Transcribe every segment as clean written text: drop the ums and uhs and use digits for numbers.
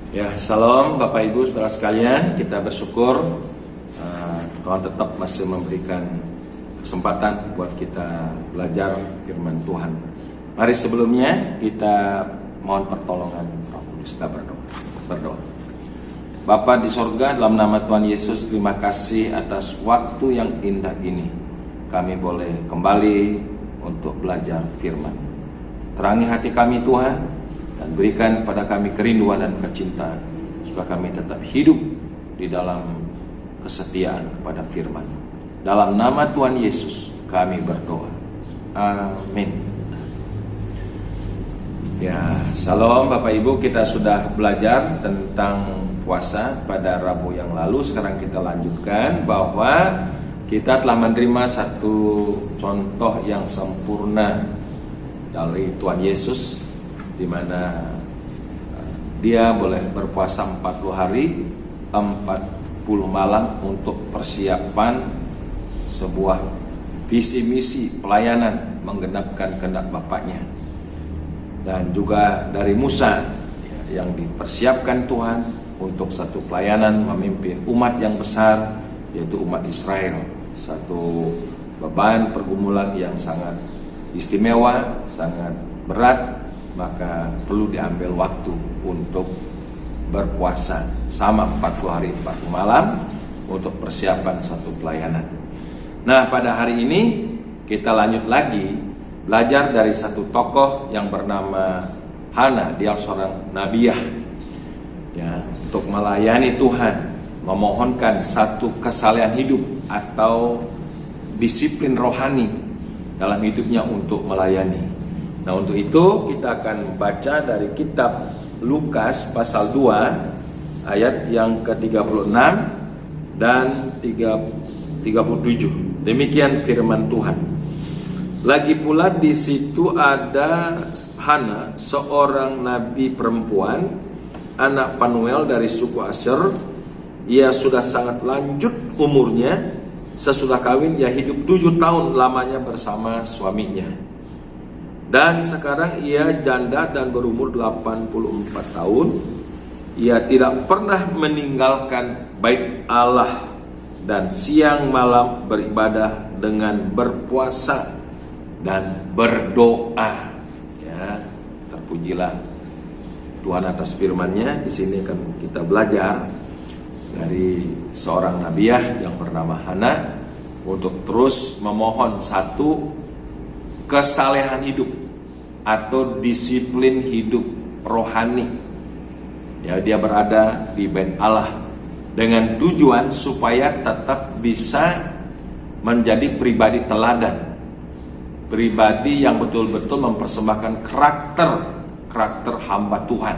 Ya, salam Bapak Ibu saudara sekalian. Kita bersyukur Tuhan tetap masih memberikan kesempatan buat kita belajar firman Tuhan. Mari sebelumnya kita mohon pertolongan Roh Kudus. Kita berdoa. Bapa di sorga, dalam nama Tuhan Yesus, terima kasih atas waktu yang indah ini. Kami boleh kembali untuk belajar firman. Terangi hati kami Tuhan, dan berikan pada kami kerinduan dan kecintaan, supaya kami tetap hidup di dalam kesetiaan kepada firman. Dalam nama Tuhan Yesus kami berdoa. Amin. Ya, salam Bapak Ibu, kita sudah belajar tentang puasa pada Rabu yang lalu. Sekarang kita lanjutkan bahwa kita telah menerima satu contoh yang sempurna dari Tuhan Yesus, di mana dia boleh berpuasa 40 hari 40 malam untuk persiapan sebuah visi misi pelayanan menggenapkan kehendak Bapaknya. Dan juga dari Musa yang dipersiapkan Tuhan untuk satu pelayanan memimpin umat yang besar, yaitu umat Israel. Satu beban pergumulan yang sangat istimewa, sangat berat, maka perlu diambil waktu untuk berpuasa sama 40 hari 40 malam untuk persiapan satu pelayanan. Nah, pada hari ini kita lanjut lagi belajar dari satu tokoh yang bernama Hana. Dia seorang nabiah ya, untuk melayani Tuhan, memohonkan satu kesalehan hidup atau disiplin rohani dalam hidupnya untuk melayani. Nah, untuk itu kita akan baca dari kitab Lukas pasal 2 ayat yang ke-36 dan 37. Demikian firman Tuhan. Lagi pula di situ ada Hana, seorang nabi perempuan, anak Fanuel dari suku Asher. Ia sudah sangat lanjut umurnya. Sesudah kawin ia hidup 7 tahun lamanya bersama suaminya. Dan sekarang ia janda dan berumur 84 tahun. Ia tidak pernah meninggalkan bait Allah dan siang malam beribadah dengan berpuasa dan berdoa. Ya, terpujilah Tuhan atas firman-Nya. Di sini kan kita belajar dari seorang nabiah yang bernama Hana untuk terus memohon satu kesalehan hidup atau disiplin hidup rohani. Ya, dia berada di bait Allah dengan tujuan supaya tetap bisa menjadi pribadi teladan, pribadi yang betul-betul mempersembahkan karakter hamba Tuhan,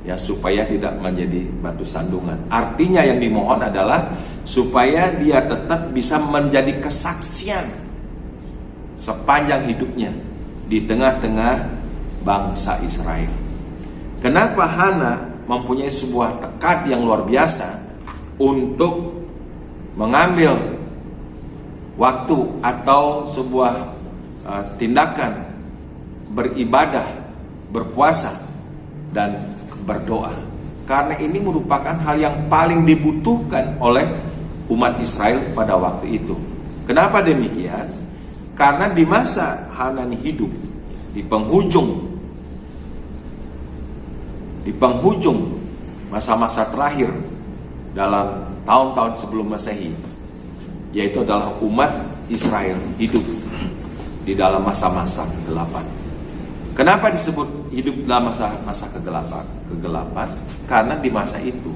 ya, supaya tidak menjadi batu sandungan. Artinya yang dimohon adalah supaya dia tetap bisa menjadi kesaksian sepanjang hidupnya di tengah-tengah bangsa Israel. Kenapa Hana mempunyai sebuah tekad yang luar biasa untuk mengambil waktu atau sebuah tindakan beribadah, berpuasa dan berdoa? Karena ini merupakan hal yang paling dibutuhkan oleh umat Israel pada waktu itu. Kenapa demikian? Karena di masa Hana hidup di penghujung masa-masa terakhir dalam tahun-tahun sebelum Masehi, yaitu adalah umat Israel hidup di dalam masa-masa kegelapan. Kenapa disebut hidup dalam masa kegelapan? Karena di masa itu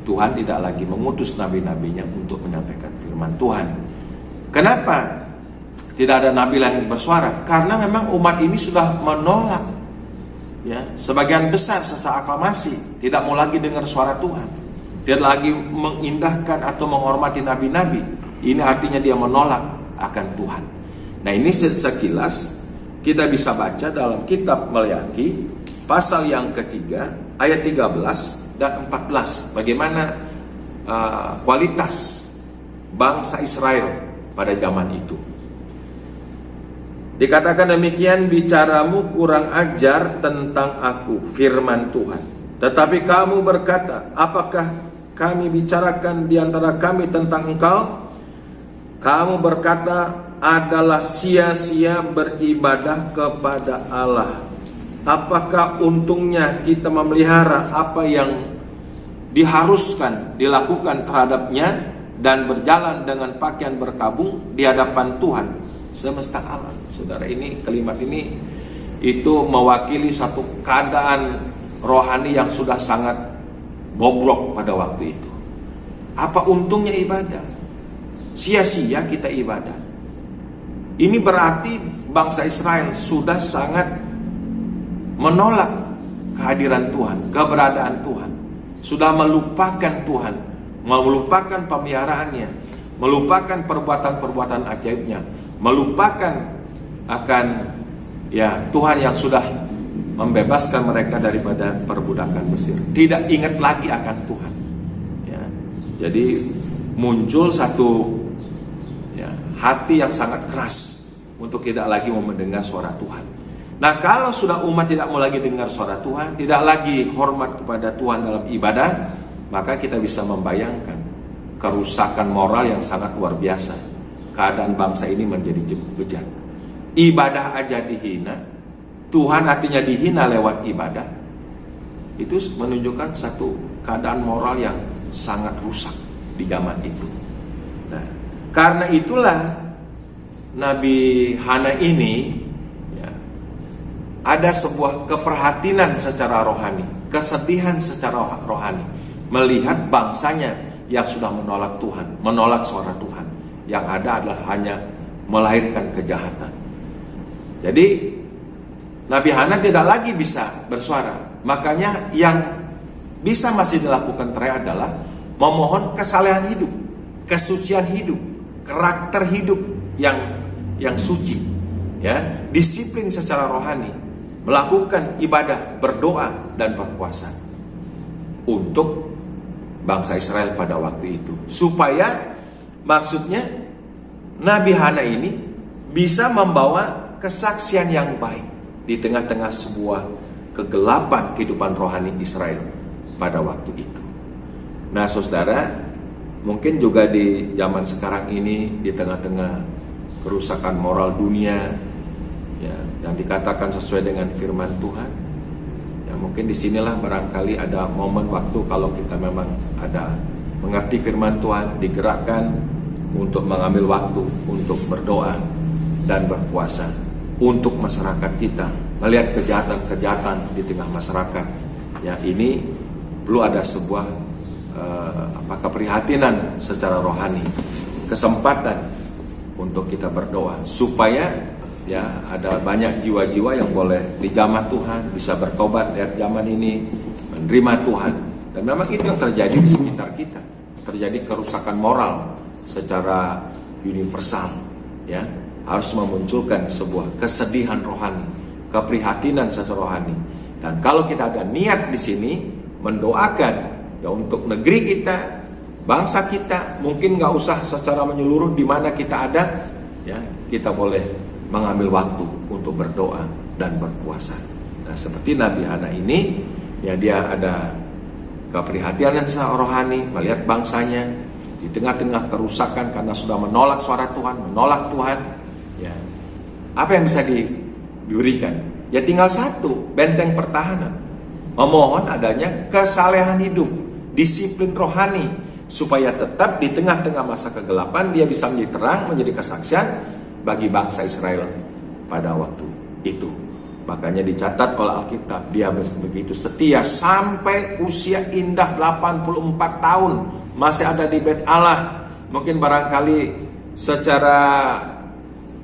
Tuhan tidak lagi mengutus nabi-nabinya untuk menyampaikan firman Tuhan. Kenapa tidak ada nabi lagi bersuara? Karena memang umat ini sudah menolak, ya, sebagian besar secara aklamasi tidak mau lagi dengar suara Tuhan, tidak lagi mengindahkan atau menghormati nabi-nabi. Ini artinya dia menolak akan Tuhan. Nah, ini sekilas kita bisa baca dalam kitab Maleaki pasal yang ketiga ayat 13 dan 14. Bagaimana kualitas bangsa Israel pada zaman itu. Dikatakan demikian, bicaramu kurang ajar tentang aku, firman Tuhan. Tetapi kamu berkata, apakah kami bicarakan di antara kami tentang engkau? Kamu berkata, adalah sia-sia beribadah kepada Allah. Apakah untungnya kita memelihara apa yang diharuskan dilakukan terhadapnya dan berjalan dengan pakaian berkabung di hadapan Tuhan semesta alam? Saudara, ini kalimat ini itu mewakili satu keadaan rohani yang sudah sangat bobrok pada waktu itu. Apa untungnya ibadah? Sia-sia kita ibadah. Ini berarti bangsa Israel sudah sangat menolak kehadiran Tuhan, keberadaan Tuhan. Sudah melupakan Tuhan, melupakan pemeliharaannya, melupakan perbuatan-perbuatan ajaibnya, melupakan akan Tuhan yang sudah membebaskan mereka daripada perbudakan Mesir. Tidak ingat lagi akan Tuhan. Jadi muncul satu hati yang sangat keras untuk tidak lagi mau mendengar suara Tuhan. Nah, kalau sudah umat tidak mau lagi dengar suara Tuhan, tidak lagi hormat kepada Tuhan dalam ibadah, maka kita bisa membayangkan kerusakan moral yang sangat luar biasa. Keadaan bangsa ini menjadi bejat. Ibadah aja dihina, Tuhan artinya dihina lewat ibadah. Itu menunjukkan satu keadaan moral yang sangat rusak di zaman itu. Nah, karena itulah Nabi Hana ini ada sebuah keprihatinan secara rohani, kesedihan secara rohani, melihat bangsanya yang sudah menolak Tuhan, menolak suara Tuhan. Yang ada adalah hanya melahirkan kejahatan. Jadi Nabi Hana tidak lagi bisa bersuara. Makanya yang bisa masih dilakukan adalah memohon kesalehan hidup, kesucian hidup, karakter hidup yang suci, disiplin secara rohani, melakukan ibadah, berdoa dan berpuasa untuk bangsa Israel pada waktu itu, supaya maksudnya Nabi Hana ini bisa membawa kesaksian yang baik di tengah-tengah sebuah kegelapan kehidupan rohani Israel pada waktu itu. Nah, saudara, mungkin juga di zaman sekarang ini, di tengah-tengah kerusakan moral dunia yang dikatakan sesuai dengan firman Tuhan, mungkin disinilah barangkali ada momen waktu kalau kita memang ada mengerti firman Tuhan, digerakkan untuk mengambil waktu untuk berdoa dan berpuasa untuk masyarakat kita, melihat kejahatan-kejahatan di tengah masyarakat. Ini perlu ada sebuah keprihatinan secara rohani, kesempatan untuk kita berdoa supaya ada banyak jiwa-jiwa yang boleh dijamah Tuhan, bisa bertobat dari zaman ini, menerima Tuhan. Dan memang itu yang terjadi di sekitar kita, terjadi kerusakan moral secara universal, harus memunculkan sebuah kesedihan rohani, keprihatinan secara rohani. Dan kalau kita ada niat di sini mendoakan untuk negeri kita, bangsa kita, mungkin nggak usah secara menyeluruh di mana kita ada, kita boleh mengambil waktu untuk berdoa dan berpuasa. Nah, seperti Nabi Hana ini, dia ada keprihatinan secara rohani, melihat bangsanya di tengah-tengah kerusakan karena sudah menolak suara Tuhan, menolak Tuhan. Apa yang bisa diberikan? Tinggal satu, benteng pertahanan, memohon adanya kesalehan hidup, disiplin rohani, supaya tetap di tengah-tengah masa kegelapan dia bisa menjadi terang, menjadi kesaksian bagi bangsa Israel pada waktu itu. Makanya dicatat oleh Alkitab, dia begitu setia sampai usia indah 84 tahun masih ada di bait Allah. Mungkin barangkali secara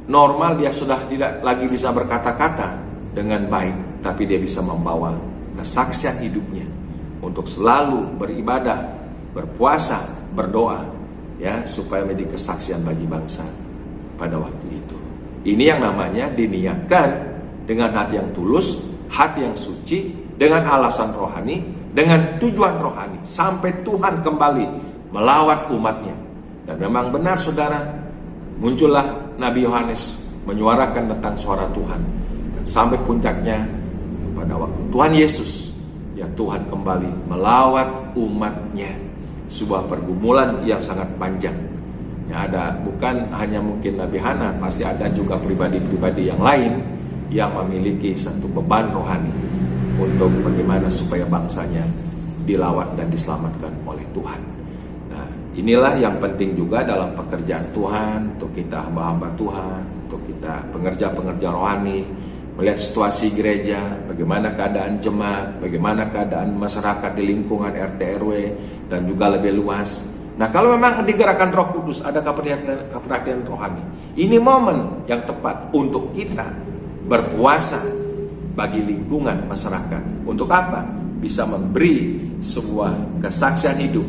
normal dia sudah tidak lagi bisa berkata-kata dengan baik, tapi dia bisa membawa kesaksian hidupnya untuk selalu beribadah, berpuasa, berdoa, supaya menjadi kesaksian bagi bangsa pada waktu itu. Ini yang namanya diniatkan dengan hati yang tulus, hati yang suci, dengan alasan rohani, dengan tujuan rohani, sampai Tuhan kembali melawat umatnya. Dan memang benar, saudara, muncullah Nabi Yohanes menyuarakan tentang suara Tuhan, dan sampai puncaknya pada waktu Tuhan Yesus ya Tuhan kembali melawat umatnya. Sebuah pergumulan yang sangat panjang. Ya, ada bukan hanya mungkin Nabi Hana, pasti ada juga pribadi-pribadi yang lain yang memiliki satu beban rohani untuk bagaimana supaya bangsanya dilawat dan diselamatkan oleh Tuhan. Nah, inilah yang penting juga dalam pekerjaan Tuhan, untuk kita hamba-hamba Tuhan, untuk kita pengerja-pengerja rohani, melihat situasi gereja, bagaimana keadaan jemaat, bagaimana keadaan masyarakat di lingkungan RT RW dan juga lebih luas. Nah, kalau memang digerakkan Roh Kudus, ada keperhatian rohani, ini momen yang tepat untuk kita berpuasa bagi lingkungan masyarakat. Untuk apa? Bisa memberi sebuah kesaksian hidup,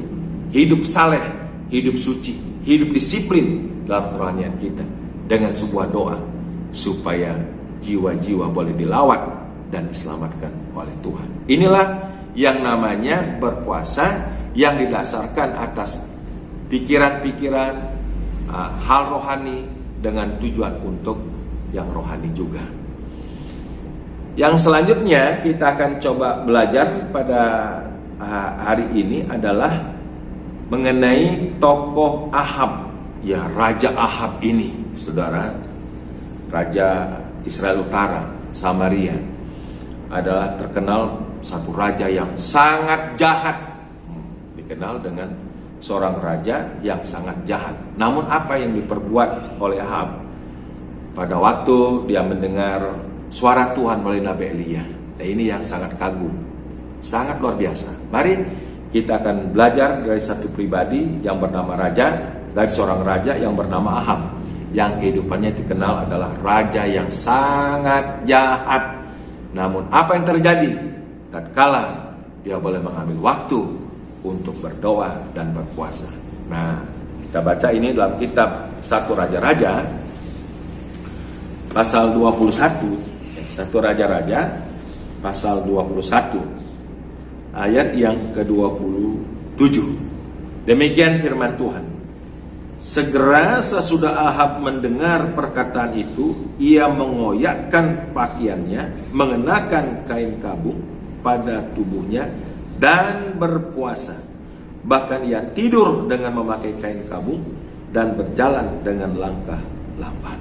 hidup saleh, hidup suci, hidup disiplin dalam kerohanian kita, dengan sebuah doa supaya jiwa-jiwa boleh dilawat dan diselamatkan oleh Tuhan. Inilah yang namanya berpuasa yang didasarkan atas pikiran-pikiran hal rohani dengan tujuan untuk yang rohani juga. Yang selanjutnya kita akan coba belajar pada hari ini adalah mengenai tokoh Ahab. Ya, Raja Ahab ini, saudara, Raja Israel Utara, Samaria, adalah terkenal satu raja yang sangat jahat. Dikenal dengan seorang raja yang sangat jahat. Namun apa yang diperbuat oleh Ahab pada waktu dia mendengar suara Tuhan melalui Nabi Elia? Nah, ini yang sangat kagum, sangat luar biasa. Mari kita akan belajar dari satu pribadi yang bernama raja, dari seorang raja yang bernama Ahab, yang kehidupannya dikenal adalah raja yang sangat jahat. Namun apa yang terjadi tatkala dia boleh mengambil waktu untuk berdoa dan berpuasa? Nah, kita baca ini dalam kitab 1 Raja-Raja pasal 21. 1 Raja-Raja pasal 21 ayat yang ke-27. Demikian firman Tuhan. Segera sesudah Ahab mendengar perkataan itu, ia mengoyakkan pakaiannya, mengenakan kain kabung pada tubuhnya dan berpuasa. Bahkan ia tidur dengan memakai kain kabung dan berjalan dengan langkah lambat.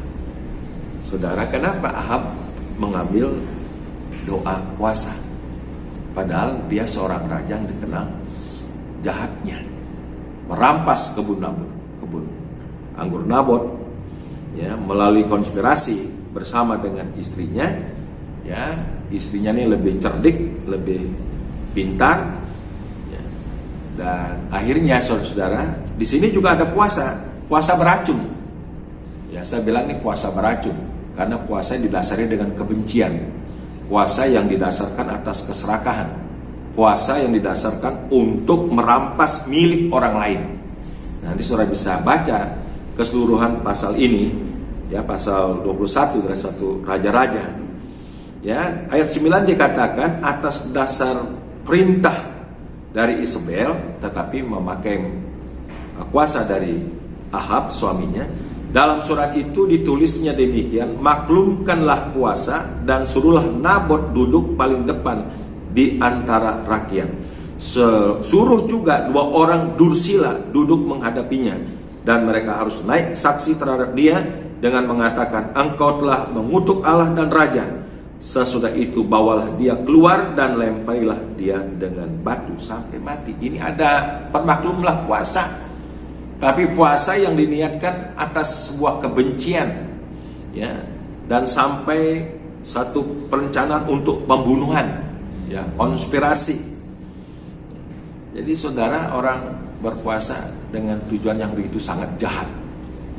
Saudara, kenapa Ahab mengambil doa puasa? Padahal dia seorang raja yang dikenal jahatnya, merampas kebun anggur Nabot, ya, melalui konspirasi bersama dengan istrinya. Ya, istrinya ini lebih cerdik, lebih pintar, ya. Dan akhirnya saudara, di sini juga ada puasa beracun. Ya, saya bilang ini puasa beracun karena puasa yang didasari dengan kebencian, puasa yang didasarkan atas keserakahan, puasa yang didasarkan untuk merampas milik orang lain. Nanti saudara bisa baca keseluruhan pasal ini, ya, pasal 21 dari 1 Raja-Raja. Ya, ayat 9 dikatakan atas dasar perintah dari Isabel, tetapi memakai kuasa dari Ahab suaminya. Dalam surat itu ditulisnya demikian, maklumkanlah puasa dan suruhlah Nabot duduk paling depan di antara rakyat. Suruh juga 2 orang dursila duduk menghadapinya, dan mereka harus naik saksi terhadap dia dengan mengatakan, engkau telah mengutuk Allah dan raja. Sesudah itu bawalah dia keluar dan lemparilah dia dengan batu sampai mati. Ini ada permaklumlah puasa, tapi puasa yang diniatkan atas sebuah kebencian, ya, dan sampai satu perencanaan untuk pembunuhan, ya, konspirasi. Jadi saudara, orang berpuasa dengan tujuan yang begitu sangat jahat,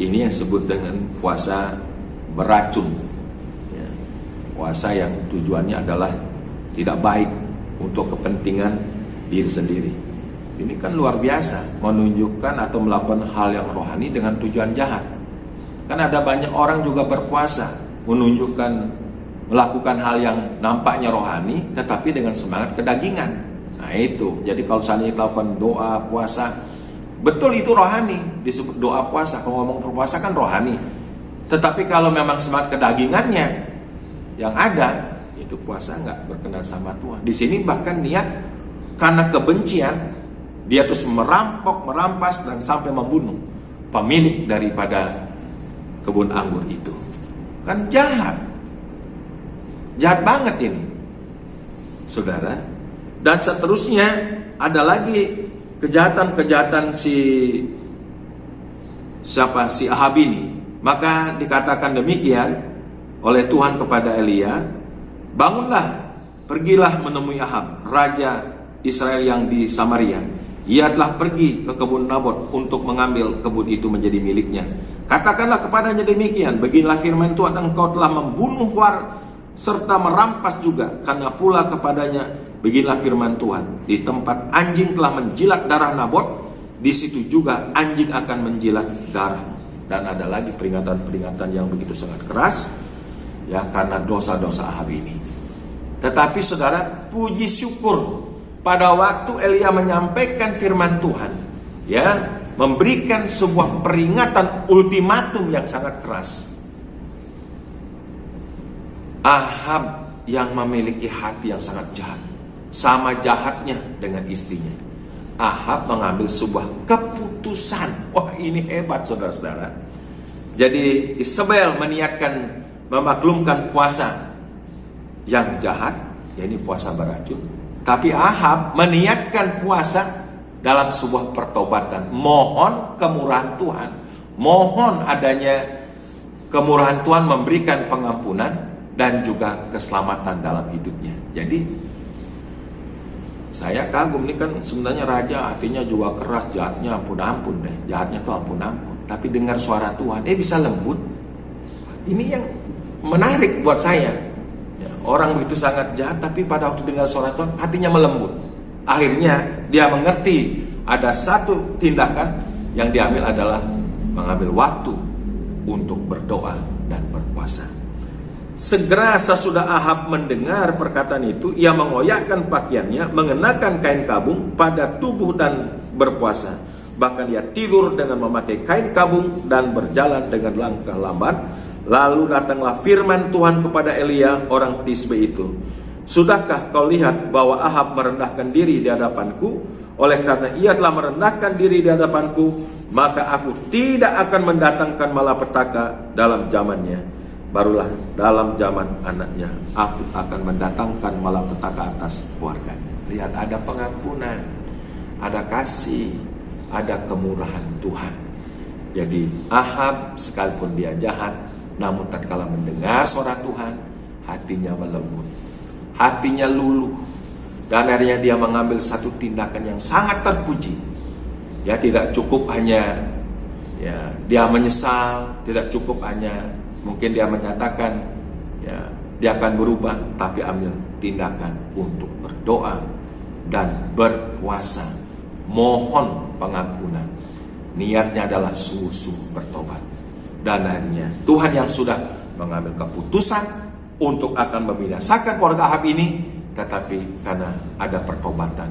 ini yang disebut dengan puasa beracun, ya, puasa yang tujuannya adalah tidak baik untuk kepentingan diri sendiri. Ini kan luar biasa, menunjukkan atau melakukan hal yang rohani dengan tujuan jahat. Kan ada banyak orang juga berpuasa menunjukkan melakukan hal yang nampaknya rohani tetapi dengan semangat kedagingan. Nah itu, jadi kalau seandainya lakukan doa puasa, betul itu rohani, disebut doa puasa. Kalau ngomong berpuasa kan rohani. Tetapi kalau memang semangat kedagingannya yang ada, itu puasa nggak berkenan sama Tuhan. Di sini bahkan niat karena kebencian dia terus merampok, merampas dan sampai membunuh pemilik daripada kebun anggur itu. Kan jahat. Jahat banget ini, saudara. Dan seterusnya ada lagi kejahatan-kejahatan si Ahab ini. Maka dikatakan demikian oleh Tuhan kepada Elia, bangunlah, pergilah menemui Ahab, raja Israel yang di Samaria. Ia telah pergi ke kebun Nabot untuk mengambil kebun itu menjadi miliknya. Katakanlah kepadanya demikian, beginilah firman Tuhan, engkau telah membunuh serta merampas juga. Karena pula kepadanya, beginilah firman Tuhan, di tempat anjing telah menjilat darah Nabot, di situ juga anjing akan menjilat darah. Dan ada lagi peringatan-peringatan yang begitu sangat keras, ya, karena dosa-dosa Ahab ini. Tetapi saudara, puji syukur, pada waktu Elia menyampaikan firman Tuhan, ya, memberikan sebuah peringatan ultimatum yang sangat keras, Ahab yang memiliki hati yang sangat jahat, sama jahatnya dengan istrinya, Ahab mengambil sebuah keputusan. Wah, ini hebat saudara-saudara. Jadi Isabel meniatkan memaklumkan puasa yang jahat, yakni puasa beracun. Tapi Ahab meniatkan puasa dalam sebuah pertobatan, mohon kemurahan Tuhan, mohon adanya kemurahan Tuhan memberikan pengampunan dan juga keselamatan dalam hidupnya. Jadi saya kagum, ini kan sebenarnya raja hatinya juga keras, jahatnya ampun-ampun deh, jahatnya tuh ampun-ampun. Tapi dengar suara Tuhan, bisa lembut. Ini yang menarik buat saya. Ya, orang begitu sangat jahat, tapi pada waktu dengar suara Tuhan, hatinya melembut. Akhirnya dia mengerti ada satu tindakan yang diambil adalah mengambil waktu untuk berdoa dan berpuasa. Segera sesudah Ahab mendengar perkataan itu, ia mengoyakkan pakaiannya, mengenakan kain kabung pada tubuh dan berpuasa. Bahkan ia tidur dengan memakai kain kabung dan berjalan dengan langkah lambat. Lalu datanglah firman Tuhan kepada Elia orang Tisbe itu. Sudahkah kau lihat bahwa Ahab merendahkan diri di hadapanku? Oleh karena ia telah merendahkan diri di hadapanku, maka aku tidak akan mendatangkan malapetaka dalam zamannya. Barulah dalam zaman anaknya aku akan mendatangkan malapetaka atas keluarganya. Lihat, ada pengampunan, ada kasih, ada kemurahan Tuhan. Jadi Ahab sekalipun dia jahat, namun tatkala mendengar suara Tuhan, hatinya melembut, hatinya luluh, dan akhirnya dia mengambil satu tindakan yang sangat terpuji. Ya, tidak cukup hanya dia menyesal, tidak cukup hanya mungkin dia menyatakan dia akan berubah, tapi ambil tindakan untuk berdoa dan berpuasa, mohon pengampunan. Niatnya adalah sungguh-sungguh bertobat. Dan akhirnya Tuhan yang sudah mengambil keputusan untuk akan membinasakan keluarga Ahab ini, tetapi karena ada pertobatan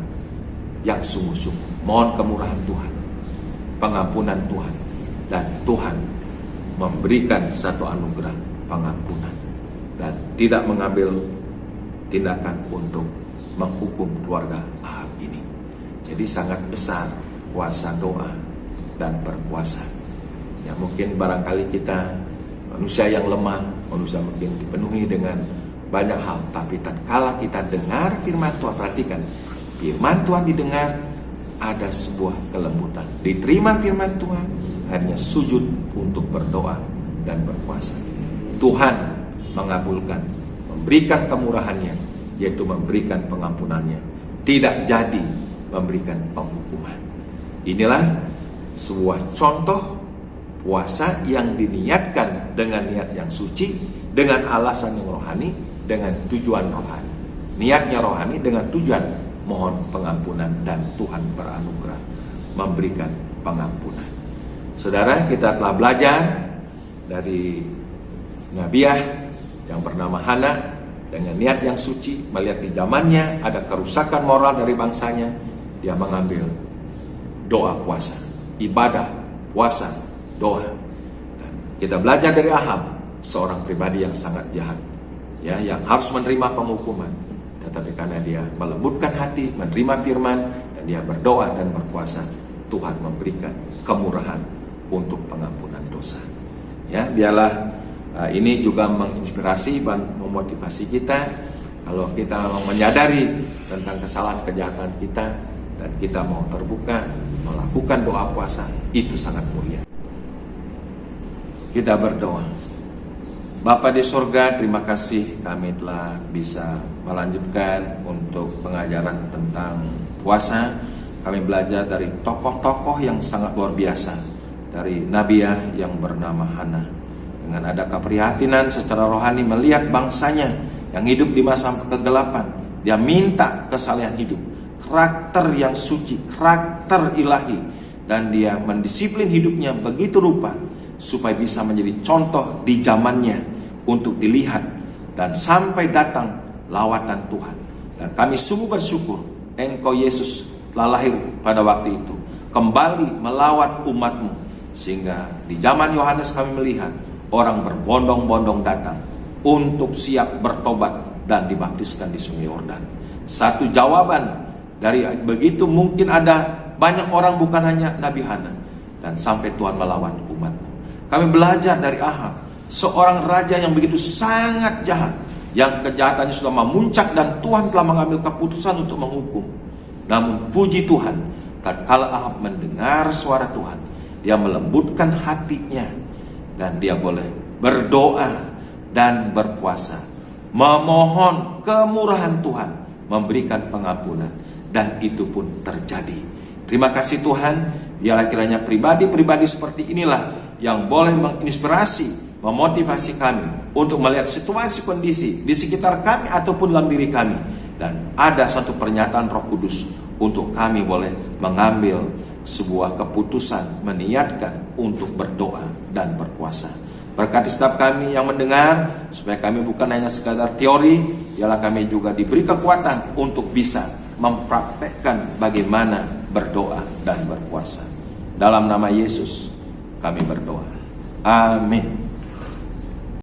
yang sungguh-sungguh, mohon kemurahan Tuhan, pengampunan Tuhan, dan Tuhan memberikan satu anugerah pengampunan dan tidak mengambil tindakan untuk menghukum keluarga Ahab ini. Jadi sangat besar kuasa doa dan berpuasa. Ya, mungkin barangkali kita manusia yang lemah, manusia mungkin dipenuhi dengan banyak hal, tapi tatkala kita dengar firman Tuhan, perhatikan, firman Tuhan didengar, ada sebuah kelembutan. Diterima firman Tuhan, akhirnya sujud untuk berdoa dan berpuasa. Tuhan mengabulkan, memberikan kemurahannya, yaitu memberikan pengampunannya, tidak jadi memberikan penghukuman. Inilah sebuah contoh puasa yang diniatkan dengan niat yang suci, dengan alasan yang rohani, dengan tujuan rohani. Niatnya rohani dengan tujuan mohon pengampunan, dan Tuhan beranugerah memberikan pengampunan. Saudara, kita telah belajar dari Nabiah yang bernama Hana dengan niat yang suci, melihat di zamannya ada kerusakan moral dari bangsanya, dia mengambil doa puasa, ibadah, puasa, doa. Dan kita belajar dari Ahab, seorang pribadi yang sangat jahat, ya, yang harus menerima penghukuman, tetapi karena dia melembutkan hati, menerima firman, dan dia berdoa dan berpuasa, Tuhan memberikan kemurahan untuk pengampunan dosa. Ya, biarlah ini juga menginspirasi dan memotivasi kita. Kalau kita memang menyadari tentang kesalahan kejahatan kita dan kita mau terbuka melakukan doa puasa, itu sangat mulia. Kita berdoa. Bapa di sorga, terima kasih kami telah bisa melanjutkan untuk pengajaran tentang puasa. Kami belajar dari tokoh-tokoh yang sangat luar biasa, dari Nabiah yang bernama Hana. Dengan ada keprihatinan secara rohani melihat bangsanya yang hidup di masa kegelapan, dia minta kesalehan hidup, karakter yang suci, karakter ilahi, dan dia mendisiplin hidupnya begitu rupa supaya bisa menjadi contoh di zamannya untuk dilihat dan sampai datang lawatan Tuhan. Dan kami sungguh bersyukur Engkau Yesus telah lahir pada waktu itu, kembali melawat umat-Mu, sehingga di zaman Yohanes kami melihat orang berbondong-bondong datang untuk siap bertobat dan dibaptiskan di Sungai Yordan. Satu jawaban dari begitu mungkin ada banyak orang, bukan hanya Nabi Hana, dan sampai Tuhan melawat umat-Mu. Kami belajar dari Ahab, seorang raja yang begitu sangat jahat, yang kejahatannya sudah memuncak dan Tuhan telah mengambil keputusan untuk menghukum. Namun puji Tuhan, tatkala Ahab mendengar suara Tuhan, dia melembutkan hatinya dan dia boleh berdoa dan berpuasa, memohon kemurahan Tuhan, memberikan pengampunan, dan itu pun terjadi. Terima kasih Tuhan. Biarlah kiranya pribadi-pribadi seperti inilah yang boleh menginspirasi, memotivasi kami untuk melihat situasi kondisi di sekitar kami ataupun dalam diri kami, dan ada satu pernyataan Roh Kudus untuk kami boleh mengambil sebuah keputusan, meniatkan untuk berdoa dan berpuasa. Berkati setiap kami yang mendengar, supaya kami bukan hanya sekadar teori, biarlah kami juga diberi kekuatan untuk bisa mempraktekkan bagaimana berdoa dan berpuasa. Dalam nama Yesus kami berdoa. Amin.